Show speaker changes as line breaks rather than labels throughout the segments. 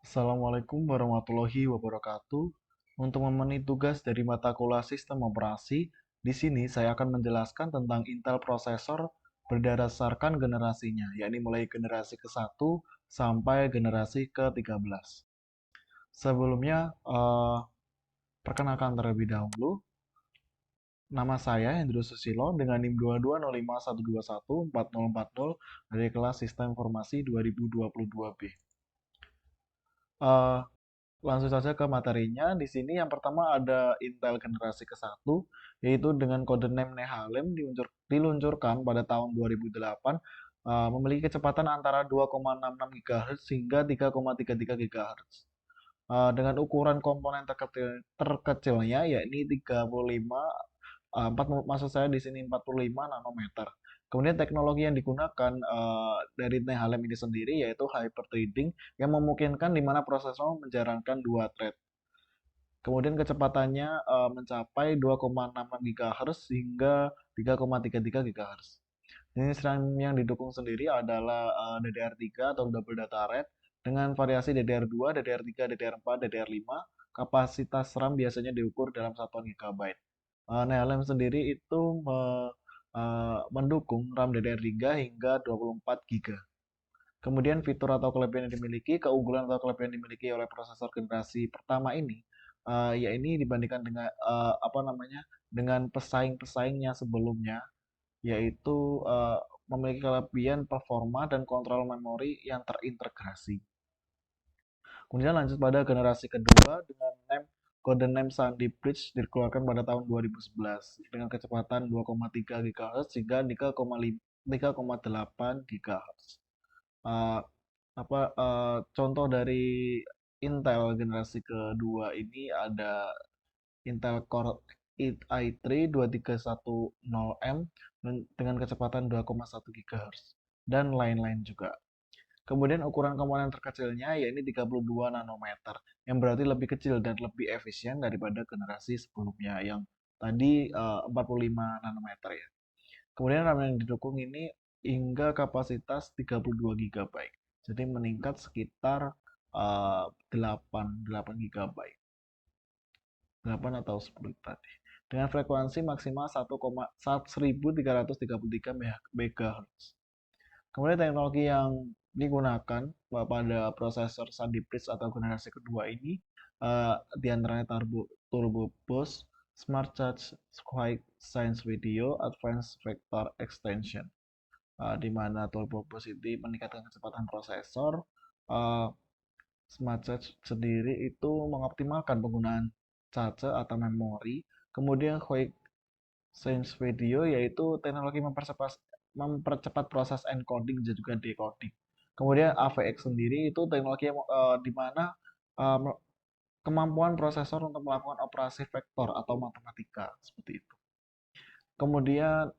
Assalamualaikum warahmatullahi wabarakatuh. Untuk memenuhi tugas dari mata kuliah Sistem Operasi, di sini saya akan menjelaskan tentang Intel prosesor berdasarkan generasinya, yakni mulai generasi ke-1 sampai generasi ke-13. Sebelumnya, perkenalkan terlebih dahulu, nama saya Hendro Susilo dengan NIM 22051214040 dari kelas Sistem Informasi 2022B. Eh, Langsung saja ke materinya. Di sini yang pertama ada Intel generasi ke-1, yaitu dengan kode name Nehalem diluncurkan pada tahun 2008, memiliki kecepatan antara 2,66 GHz hingga 3,33 GHz. Dengan ukuran komponen terkecilnya yakni 35 maksud saya di sini 45 nanometer. Kemudian teknologi yang digunakan dari Nehalem ini sendiri yaitu hyperthreading yang memungkinkan di mana prosesor menjalankan dua thread. Kemudian kecepatannya mencapai 2,66 GHz hingga 3,33 GHz. Jenis RAM yang didukung sendiri adalah DDR3 atau double data rate dengan variasi DDR2, DDR3, DDR4, DDR5. Kapasitas RAM biasanya diukur dalam satuan GB. NLM sendiri itu mendukung RAM DDR3 hingga 24 GB. Kemudian fitur atau kelebihan yang dimiliki, keunggulan atau kelebihan yang dimiliki oleh prosesor generasi pertama ini, ya ini dibandingkan dengan apa namanya dengan pesaing-pesaingnya sebelumnya, yaitu memiliki kelebihan performa dan kontrol memori yang terintegrasi. Kemudian lanjut pada generasi kedua dengan kode name Sandy Bridge dikeluarkan pada tahun 2011 dengan kecepatan 2,3 GHz hingga 3,8 GHz. Uh, Contoh dari Intel generasi kedua ini ada Intel Core i3 2310M dengan kecepatan 2,1 GHz dan lain-lain juga. Kemudian ukuran komponen terkecilnya yaitu 32 nanometer yang berarti lebih kecil dan lebih efisien daripada generasi sebelumnya yang tadi 45 nanometer ya. Kemudian RAM yang didukung ini hingga kapasitas 32 GB. Jadi meningkat sekitar 8 GB. 8 atau 10 tadi. Dengan frekuensi maksimal 1333 MHz. Kemudian teknologi yang digunakan pada prosesor Sandy Bridge atau generasi kedua ini diantaranya Turbo Boost, Smart Charge, Quick Sense Video, Advanced Vector Extension, di mana Turbo Boost ini meningkatkan kecepatan prosesor. uh, Smart Charge sendiri itu mengoptimalkan penggunaan charger atau memori. Kemudian Quick Sense Video yaitu teknologi mempercepat proses encoding dan juga decoding. Kemudian AVX sendiri itu teknologi yang, di mana uh, kemampuan prosesor untuk melakukan operasi vektor atau matematika seperti itu. Kemudian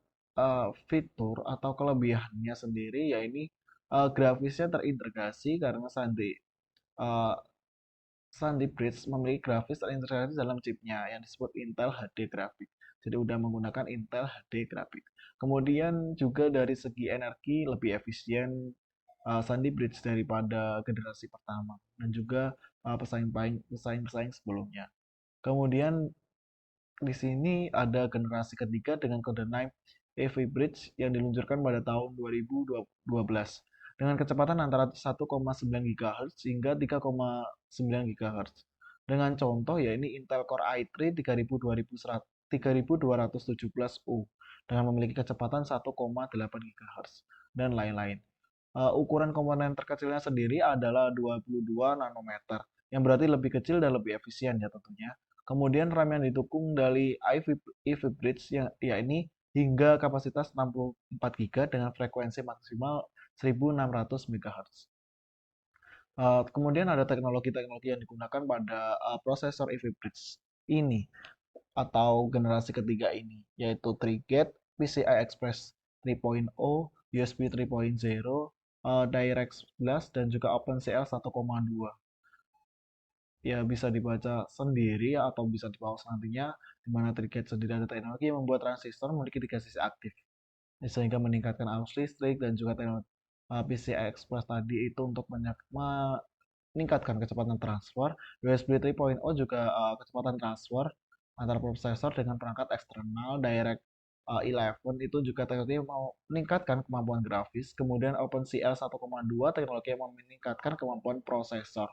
fitur atau kelebihannya sendiri ya ini grafisnya terintegrasi karena uh, Sandy Bridge memiliki grafis terintegrasi dalam chipnya yang disebut Intel HD Graphics. Jadi udah menggunakan Intel HD Graphics. Kemudian juga dari segi energi lebih efisien Sandy Bridge daripada generasi pertama dan juga pesaing-pesaing sebelumnya. Kemudian di sini ada generasi ketiga dengan kode name EV Bridge yang diluncurkan pada tahun 2012 dengan kecepatan antara 1,9 GHz hingga 3,9 GHz. Dengan contoh ya ini Intel Core i3 3217U dengan memiliki kecepatan 1,8 GHz dan lain-lain. Ukuran komponen terkecilnya sendiri adalah 22 nanometer yang berarti lebih kecil dan lebih efisien ya tentunya. Kemudian RAM yang didukung dari Ivy Bridge yang ya ini hingga kapasitas 64 GB dengan frekuensi maksimal 1600 MHz. Kemudian ada teknologi-teknologi yang digunakan pada prosesor Ivy Bridge ini atau generasi ketiga ini yaitu 3-gate, PCI Express 3.0, USB 3.0, DirectFlash dan juga OpenCL 1,2. Ya bisa dibaca sendiri atau bisa dibawa nantinya di mana 3-gate sendiri ada teknologi yang membuat transistor memiliki 3 sisi aktif sehingga meningkatkan arus listrik dan juga teknologi PCI Express tadi itu untuk meningkatkan kecepatan transfer. USB 3.0 juga kecepatan transfer antara prosesor dengan perangkat eksternal. Direct 11 itu juga teknologi yang mau meningkatkan kemampuan grafis. Kemudian OpenCL 1.2 teknologi yang mau meningkatkan kemampuan prosesor.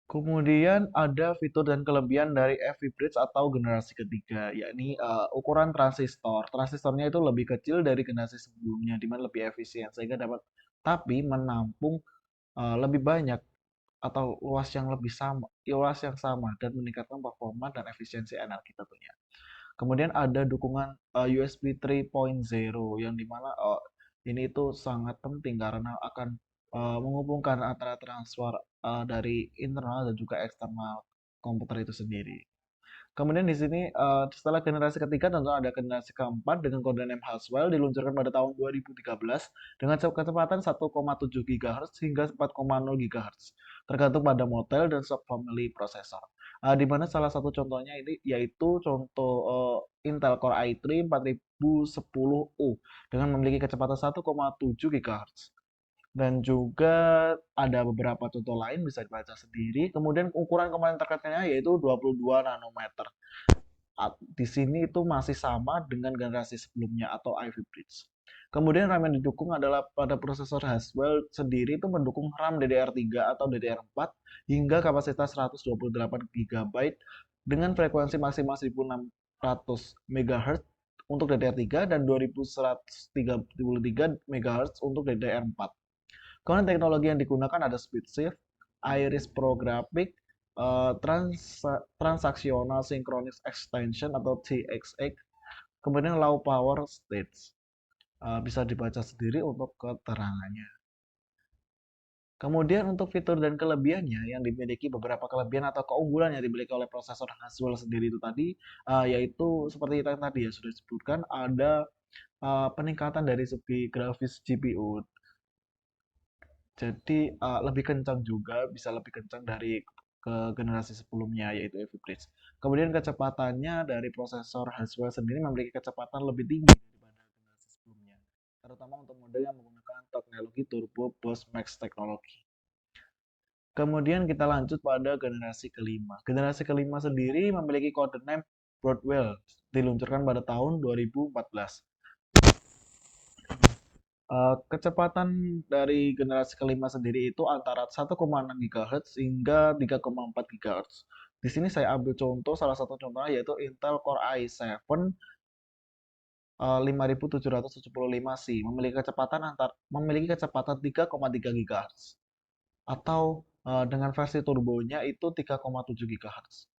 Kemudian ada fitur dan kelebihan dari EV Bridge atau generasi ketiga, yakni ukuran transistor. Transistornya itu lebih kecil dari generasi sebelumnya, di mana lebih efisien, sehingga dapat tapi menampung lebih banyak atau luas yang sama dan meningkatkan performa dan efisiensi energi tentunya. Kemudian ada dukungan USB 3.0 yang dimana ini itu sangat penting karena akan menghubungkan antara transfer dari internal dan juga eksternal komputer itu sendiri. Kemudian di sini setelah generasi ketiga tentu ada generasi keempat dengan codename Haswell diluncurkan pada tahun 2013 dengan kecepatan 1,7 GHz hingga 4,0 GHz tergantung pada model dan subfamily prosesor. Di mana salah satu contohnya ini yaitu contoh Intel Core i3 4010U dengan memiliki kecepatan 1,7 GHz. Dan juga ada beberapa contoh lain bisa dibaca sendiri. Kemudian ukuran komponen terkecilnya yaitu 22 nanometer. Di sini itu masih sama dengan generasi sebelumnya atau Ivy Bridge. Kemudian RAM yang didukung adalah pada prosesor Haswell sendiri itu mendukung RAM DDR3 atau DDR4 hingga kapasitas 128 GB dengan frekuensi maksimal 1600 MHz untuk DDR3 dan 2133 MHz untuk DDR4. Kemudian teknologi yang digunakan ada SpeedShift, Iris Pro Graphic, Transactional Synchronous Extension atau TXX, kemudian Low Power Stage. Bisa dibaca sendiri untuk keterangannya. Kemudian untuk fitur dan kelebihannya yang dimiliki beberapa kelebihan atau keunggulan yang dimiliki oleh prosesor Haswell sendiri itu tadi, yaitu seperti yang tadi ya sudah disebutkan ada peningkatan dari segi grafis GPU. Jadi lebih kencang juga, bisa lebih kencang dari ke generasi sebelumnya yaitu EV Bridge. Kemudian kecepatannya dari prosesor Haswell sendiri memiliki kecepatan lebih tinggi daripada generasi sebelumnya, terutama untuk model yang menggunakan teknologi Turbo Boost Max Technology. Kemudian kita lanjut pada generasi kelima. Generasi kelima sendiri memiliki kode name Broadwell, diluncurkan pada tahun 2014. Kecepatan dari generasi kelima sendiri itu antara 1,6 GHz hingga 3,4 GHz. Di sini saya ambil contoh, salah satu contohnya yaitu Intel Core i7 5775C memiliki kecepatan 3,3 GHz atau dengan versi turbonya itu 3,7 GHz.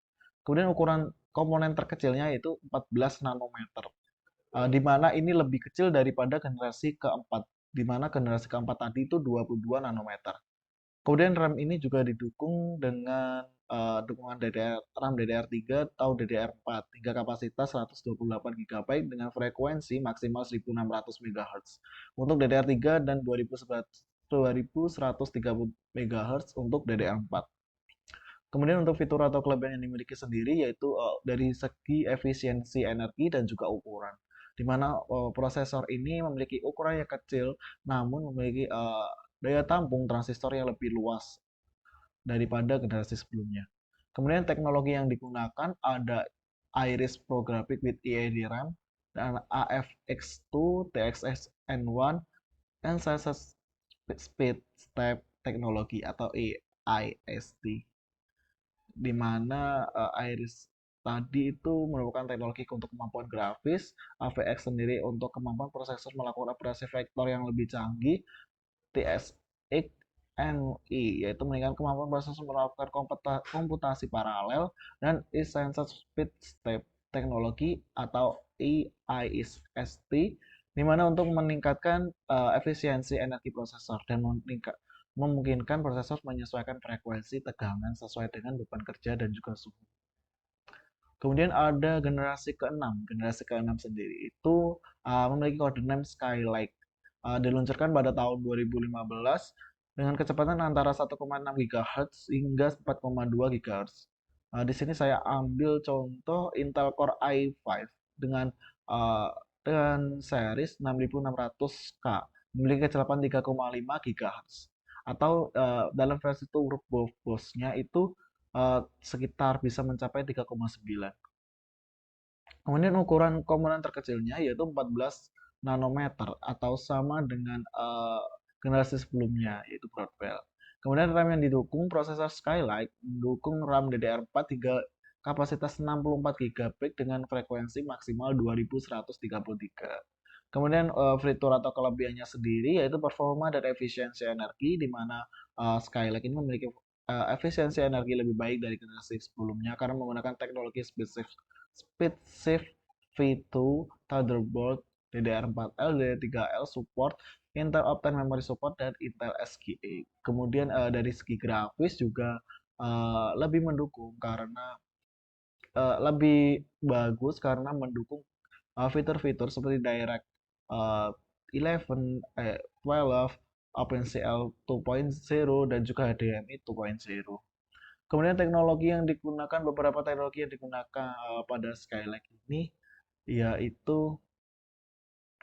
Kemudian ukuran komponen terkecilnya yaitu 14 nanometer. Di mana ini lebih kecil daripada generasi keempat, di mana generasi keempat tadi itu 22 nanometer. Kemudian RAM ini juga didukung dengan dukungan RAM DDR3 atau DDR4 hingga kapasitas 128 GB dengan frekuensi maksimal 1600 MHz untuk DDR3 dan 2130 MHz untuk DDR4. Kemudian untuk fitur atau kelebihan yang dimiliki sendiri yaitu dari segi efisiensi energi dan juga ukuran. Di mana prosesor ini memiliki ukuran yang kecil namun memiliki daya tampung transistor yang lebih luas daripada generasi sebelumnya. Kemudian teknologi yang digunakan ada Iris Pro Graphic with EAD RAM dan AFX2, TXSN1, dan Access Speed Step Teknologi atau AIST, di mana Iris tadi itu merupakan teknologi untuk kemampuan grafis, AVX sendiri untuk kemampuan prosesor melakukan operasi vektor yang lebih canggih, TSX NI yaitu meningkatkan kemampuan prosesor melakukan komputasi paralel, dan Essential Speed Step Teknologi atau EIST, di mana untuk meningkatkan efisiensi energi prosesor dan memungkinkan prosesor menyesuaikan frekuensi tegangan sesuai dengan beban kerja dan juga suhu. Kemudian ada generasi ke-6. Generasi ke-6 sendiri itu memiliki kode name Skylake. Diluncurkan pada tahun 2015 dengan kecepatan antara 1,6 GHz hingga 4,2 GHz. Di sini saya ambil contoh Intel Core i5 dengan series 6600K memiliki kecepatan 3,5 GHz. atau dalam versi turbo boost-nya itu sekitar bisa mencapai 3,9. Kemudian ukuran komponen terkecilnya yaitu 14 nanometer atau sama dengan generasi sebelumnya yaitu Broadwell. Kemudian RAM yang didukung prosesor Skylake mendukung RAM DDR4 hingga kapasitas 64 GB dengan frekuensi maksimal 2133. Kemudian fitur atau kelebihannya sendiri yaitu performa dan efisiensi energi di mana Skylake ini memiliki efisiensi energi lebih baik dari generasi sebelumnya karena menggunakan teknologi SpeedShift V2 Thunderbolt DDR4L, DDR3L support, Intel Optane Memory support dan Intel SGA. Kemudian dari segi grafis juga lebih mendukung karena lebih bagus karena mendukung fitur-fitur seperti Direct 11, 12, OpenCL 2.0 dan juga HDMI 2.0. Kemudian teknologi yang digunakan beberapa teknologi yang digunakan pada Skylake ini yaitu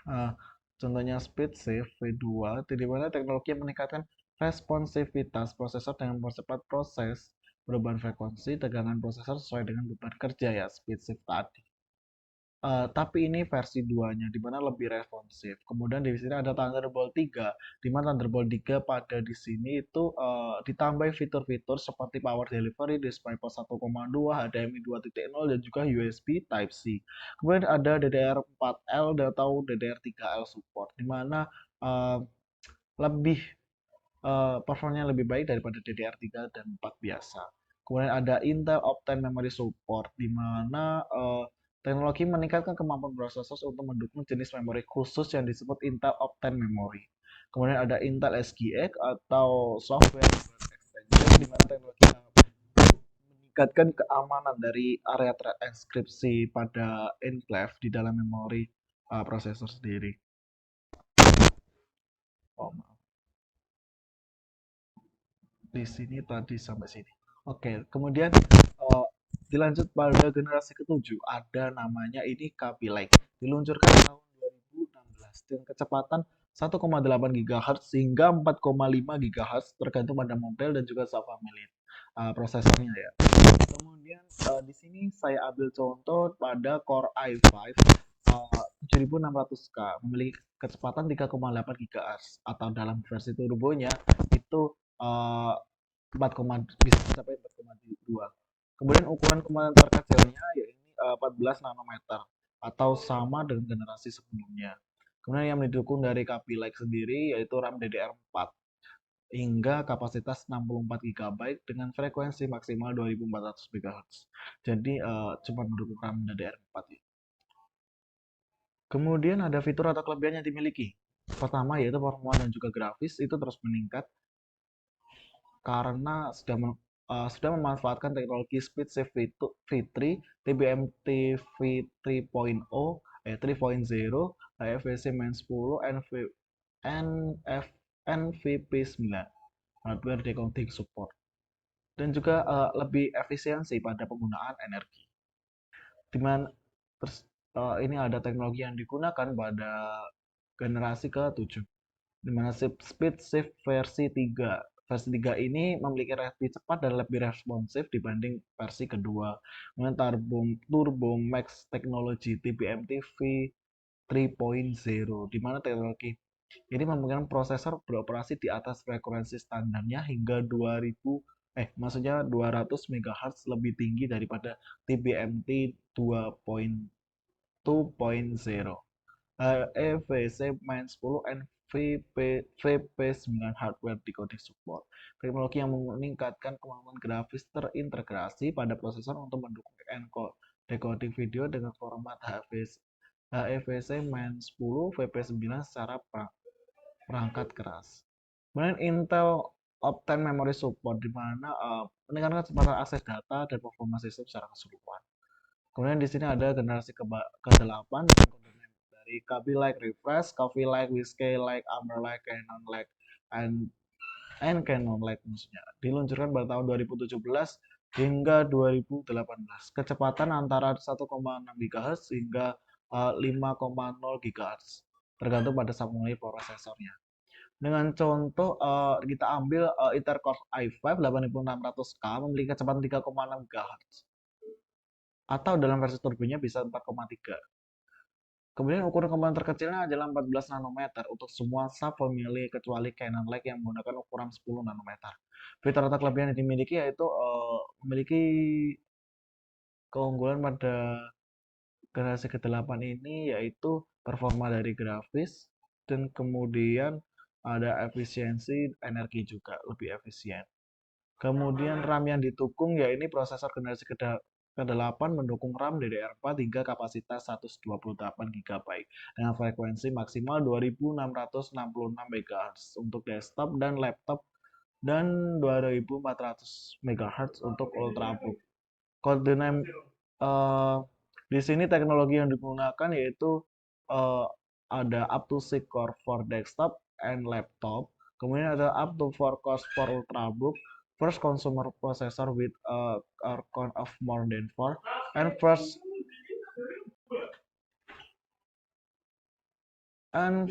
uh, contohnya SpeedShift V2 di mana teknologi yang meningkatkan responsivitas prosesor dengan mempercepat proses perubahan frekuensi tegangan prosesor sesuai dengan beban kerja ya SpeedShift tadi. Tapi ini versi 2-nya, di mana lebih responsif. Kemudian di sini ada Thunderbolt 3, di mana Thunderbolt 3 pada di sini itu ditambah fitur-fitur seperti power delivery, DisplayPort 1,2, HDMI 2.0, dan juga USB Type-C. Kemudian ada DDR4L atau DDR3L support, di mana uh, lebih performanya lebih baik daripada DDR3 dan 4 biasa. Kemudian ada Intel Optane Memory Support, di mana teknologi meningkatkan kemampuan prosesor untuk mendukung jenis memori khusus yang disebut Intel Optane Memory. Kemudian ada Intel SGX atau Software Extension, di mana teknologi meningkatkan keamanan dari area thread enkripsi pada enclave di dalam memori prosesor sendiri. Oh, di sini tadi sampai sini. Oke, kemudian dilanjut pada generasi ketujuh ada namanya ini Kaby Lake. Diluncurkan tahun 2016 dengan kecepatan 1,8 GHz hingga 4,5 GHz tergantung pada model dan juga subfamily prosesornya ya. Kemudian di sini saya ambil contoh pada Core i5 7600K memiliki kecepatan 3,8 GHz atau dalam versi turbonya itu 4, bisa mencapai 4,2. Kemudian ukuran komponen terkecilnya yaitu 14 nanometer atau sama dengan generasi sebelumnya. Kemudian yang didukung dari Kaby Lake sendiri yaitu RAM DDR4 hingga kapasitas 64 GB dengan frekuensi maksimal 2400 MHz. Jadi cuma mendukung RAM DDR4 ya. Kemudian ada fitur atau kelebihan yang dimiliki. Pertama yaitu performa dan juga grafis itu terus meningkat karena sudah memanfaatkan teknologi SpeedShift V3, TBMT V3.0, 3.0, HFVC Main 10, NVP9, hardware decoding support, dan juga lebih efisiensi pada penggunaan energi. Dimana terus ini ada teknologi yang digunakan pada generasi ke-7, di mana Speed Shift versi 3. Versi 3 ini memiliki lebih cepat dan lebih responsif dibanding versi kedua. Kemudian Turbo Max Technology TBMT V3.0, di mana teknologi ini memungkinkan prosesor beroperasi di atas frekuensi standarnya hingga 200 MHz lebih tinggi daripada TBMT 2.0. EVC Main 10 and VP9 hardware decoding support. Teknologi yang meningkatkan kemampuan grafis terintegrasi pada prosesor untuk mendukung decoding video dengan format HEVC Main 10 VP9 secara perangkat keras. Kemudian Intel Optane Memory Support, di mana meningkatkan kecepatan akses data dan performa sistem secara keseluruhan. Kemudian di sini ada generasi ke-8 dari Kaby Lake Refresh, Coffee Lake, Whiskey Lake, Amber Lake, Canon Lake, and Canon Lake maksudnya. Diluncurkan pada tahun 2017 hingga 2018. Kecepatan antara 1,6 GHz hingga 5,0 GHz tergantung pada subunit prosesornya. Dengan contoh kita ambil Intel Core i5 8600K memiliki kecepatan 3,6 GHz atau dalam versi turbonya bisa 4,3. Kemudian ukuran komponen terkecilnya adalah 14 nanometer untuk semua subfamily kecuali Canon Lake yang menggunakan ukuran 10 nanometer. Fitur atau kelebihan yang dimiliki yaitu memiliki keunggulan pada generasi ke-8 ini yaitu performa dari grafis dan kemudian ada efisiensi energi juga lebih efisien. Kemudian RAM yang didukung ya ini prosesor generasi ke-8 mendukung RAM DDR4 hingga kapasitas 128 GB dengan frekuensi maksimal 2666 MHz untuk desktop dan laptop dan 2400 MHz untuk ultrabook. Kode name di sini teknologi yang digunakan yaitu uh, ada up to 6 core for desktop and laptop, kemudian ada up to 4 cores for ultrabook, first consumer processor with a core count of more than 4, and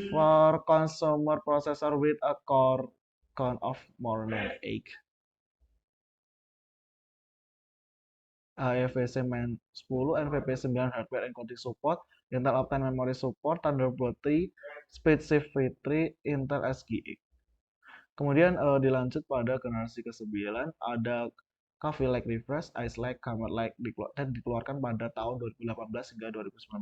for consumer processor with a core count of more than 8. HEVC 10, NVP 9 hardware encoding support, Intel Optane memory support, Thunderbolt 3, SpeedShift V3, Intel SGX. Kemudian dilanjut pada generasi ke-9 ada Coffee Lake Refresh, Ice Lake, Comet Lake dan dikeluarkan pada tahun 2018 hingga 2019.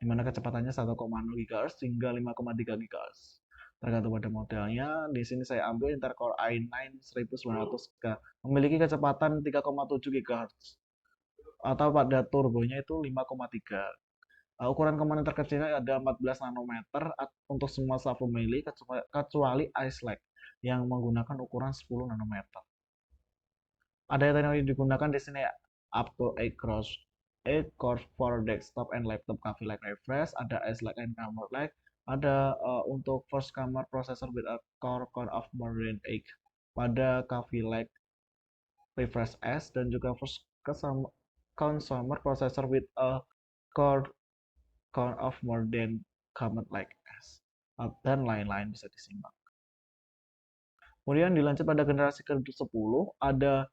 Di mana kecepatannya 1,0 GHz hingga 5,3 GHz. Tergantung pada modelnya. Di sini saya ambil Intel Core i9 1900K memiliki kecepatan 3,7 GHz atau pada turbonya itu 5,3. Ukuran komponen terkecilnya ada 14 nanometer untuk semua subfamily kecuali Ice Lake yang menggunakan ukuran 10 nanometer. Ada yang digunakan di sini up to 8 cores for desktop and laptop Coffee Lake Refresh, ada Ice Lake and Comet Lake, ada untuk first camera processor with a core count of more than 8 pada Coffee Lake Refresh S dan juga first consumer processor with a core count of more than Comet Lake S dan lain-lain bisa disimak. Kemudian dilanjut pada generasi ke-10 ada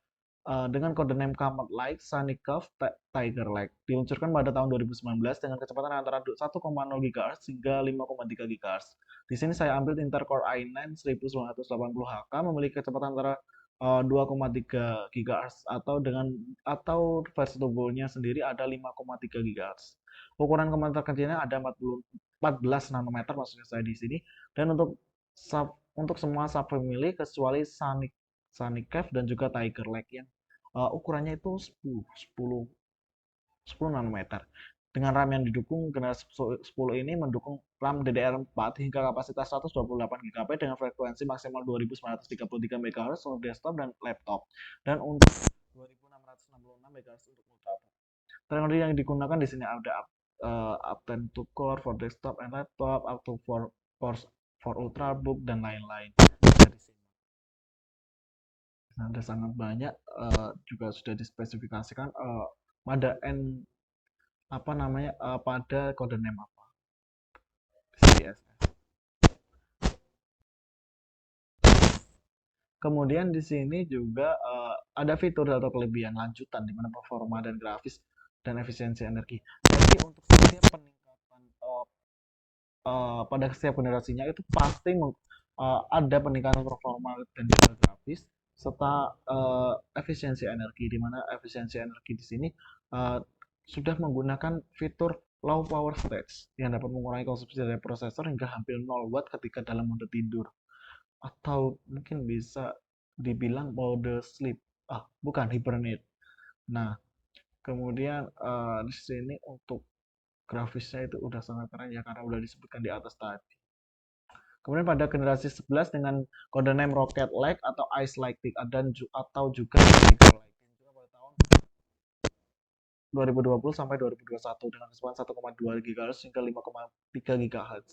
dengan kode name Comet Lake, Sunny Cove, Tiger Lake. Diluncurkan pada tahun 2019 dengan kecepatan antara 1,0 GHz hingga 5,3 GHz. Di sini saya ambil Intel Core i9 1980HK memiliki kecepatan antara 2,3 GHz atau versi turbonya sendiri ada 5,3 GHz. Ukuran komponen terkecilnya ada 14 nanometer maksudnya saya di sini dan untuk semua subfamily kecuali Sunny Cave dan juga Tiger Lake yang ukurannya itu 10 nanometer. Dengan RAM yang didukung generasi 10 ini mendukung RAM DDR4 hingga kapasitas 128 GB dengan frekuensi maksimal 2933 MHz untuk desktop dan laptop dan untuk 2666 MHz untuk ultrabook. Teknologi yang digunakan di sini ada Optane 2 core for desktop and laptop, up to 4 cores for ultrabook dan lain-lain. Ada sangat banyak juga sudah dispesifikasikan pada pada kode name apa CSS. Kemudian di sini juga ada fitur atau kelebihan lanjutan di mana performa dan grafis dan efisiensi energi. Jadi untuk setiap peningkatan pada setiap generasinya itu pasti ada peningkatan performa dan juga grafis serta efisiensi energi, di mana efisiensi energi di sini sudah menggunakan fitur low power stage yang dapat mengurangi konsumsi dari prosesor hingga hampir 0 watt ketika dalam mode tidur atau mungkin bisa dibilang mode sleep, bukan hibernate. Nah, kemudian di sini untuk grafisnya itu udah sangat keren ya karena udah disebutkan di atas tadi. Kemudian pada generasi 11 dengan kode name Rocket Lake atau Ice Lake atau juga Tiger Lake pada tahun 2020 sampai 2021 dengan kecepatan 1,2 GHz hingga 5,3 GHz.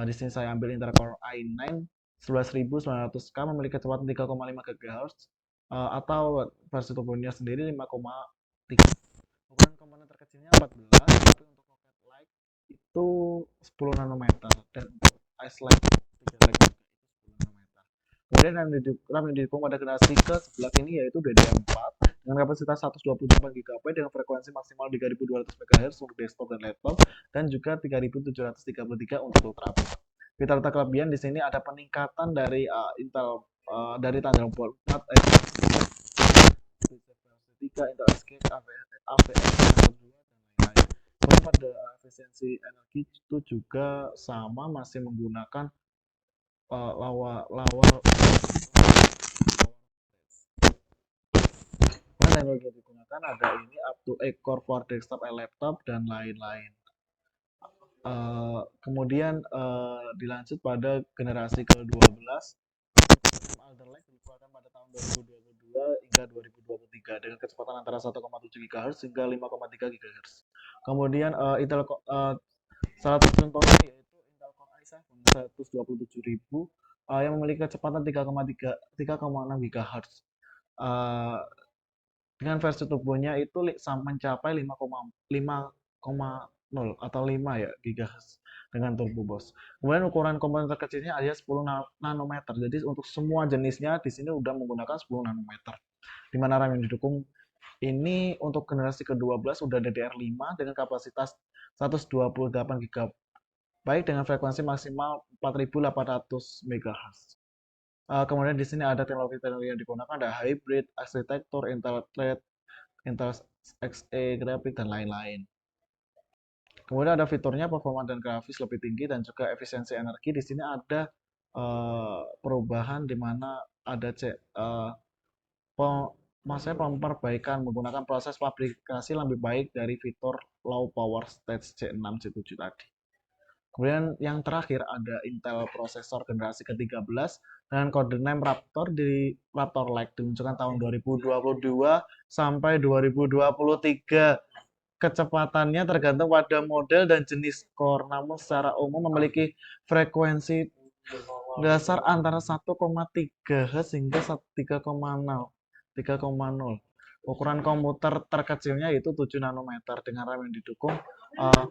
Di sini saya ambil Intel Core i9 11900K memiliki kecepatan 3,5 GHz atau versi turbonya sendiri 5,3. Ukuran komponen terkecilnya 14, tapi untuk Rocket Lake itu 10 nanometer dan untuk Ice Lake 3 Lake Kemudian RAM yang didukung pada generasi ke-11 ini yaitu DDR4 dengan kapasitas 128 GB dengan frekuensi maksimal 3200 MHz untuk desktop dan laptop dan juga 3733 untuk ultrabook. Fitur kelebihan di sini ada peningkatan dari Intel dari tanggal 4 versi 3 Intel Escape AVX yang kedua dan lain-lain. Kemudian pada efisiensi energi itu juga sama, masih menggunakan lawa lawa teknologi yang digunakan ada ini up to 8 core for desktop and laptop dan lain-lain. Kemudian dilanjut pada generasi ke-12 Alder Lake dikeluarkan pada tahun 2022 hingga 2023 dengan kecepatan antara 1,7 GHz hingga 5,3 GHz. Kemudian salah satu contohnya yaitu Intel Core i7 127.000 yang memiliki kecepatan 3,6 GHz. Dengan versi turbonya itu mencapai 5,0 atau 5 ya GHz dengan turbo bos. Kemudian ukuran komponen terkecilnya ada 10 nanometer. Jadi untuk semua jenisnya di sini udah menggunakan 10 nanometer. Di mana RAM yang didukung ini untuk generasi ke-12 sudah DDR5 dengan kapasitas 128 GB dengan frekuensi maksimal 4800 MHz. Kemudian di sini ada teknologi-teknologi yang digunakan, ada hybrid, arsitektur, Intel Thread, Intel Xe grafik dan lain-lain. Kemudian ada fiturnya performa dan grafis lebih tinggi dan juga efisiensi energi. Di sini ada perubahan di mana ada maksudnya perbaikan menggunakan proses fabrikasi lebih baik dari fitur low power stage C6 C7 tadi. Kemudian yang terakhir ada Intel prosesor generasi ke-13 dengan kode name Raptor di Raptor Lake diluncurkan tahun 2022 sampai 2023. Kecepatannya tergantung pada model dan jenis core, namun secara umum memiliki frekuensi dasar antara 1,3 Hz hingga 3,0. Ukuran komputer terkecilnya itu 7 nanometer dengan RAM yang didukung uh,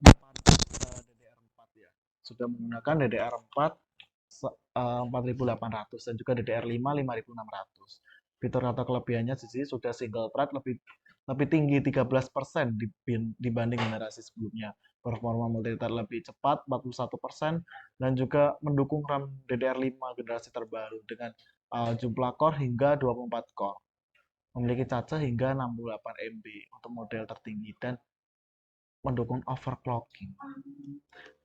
DDR4 ya. Sudah menggunakan DDR4 4800 dan juga DDR5 5600. Fitur atau kelebihannya di sini sudah single thread lebih tinggi 13% dibanding generasi sebelumnya. Performa multithread lebih cepat 41% dan juga mendukung RAM DDR5 generasi terbaru dengan jumlah core hingga 24 core. Memiliki cache hingga 68 MB untuk model tertinggi dan mendukung overclocking.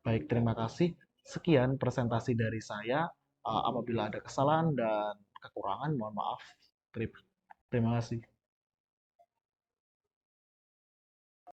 Baik, terima kasih. Sekian presentasi dari saya. Apabila ada kesalahan dan kekurangan, mohon maaf. Terima kasih.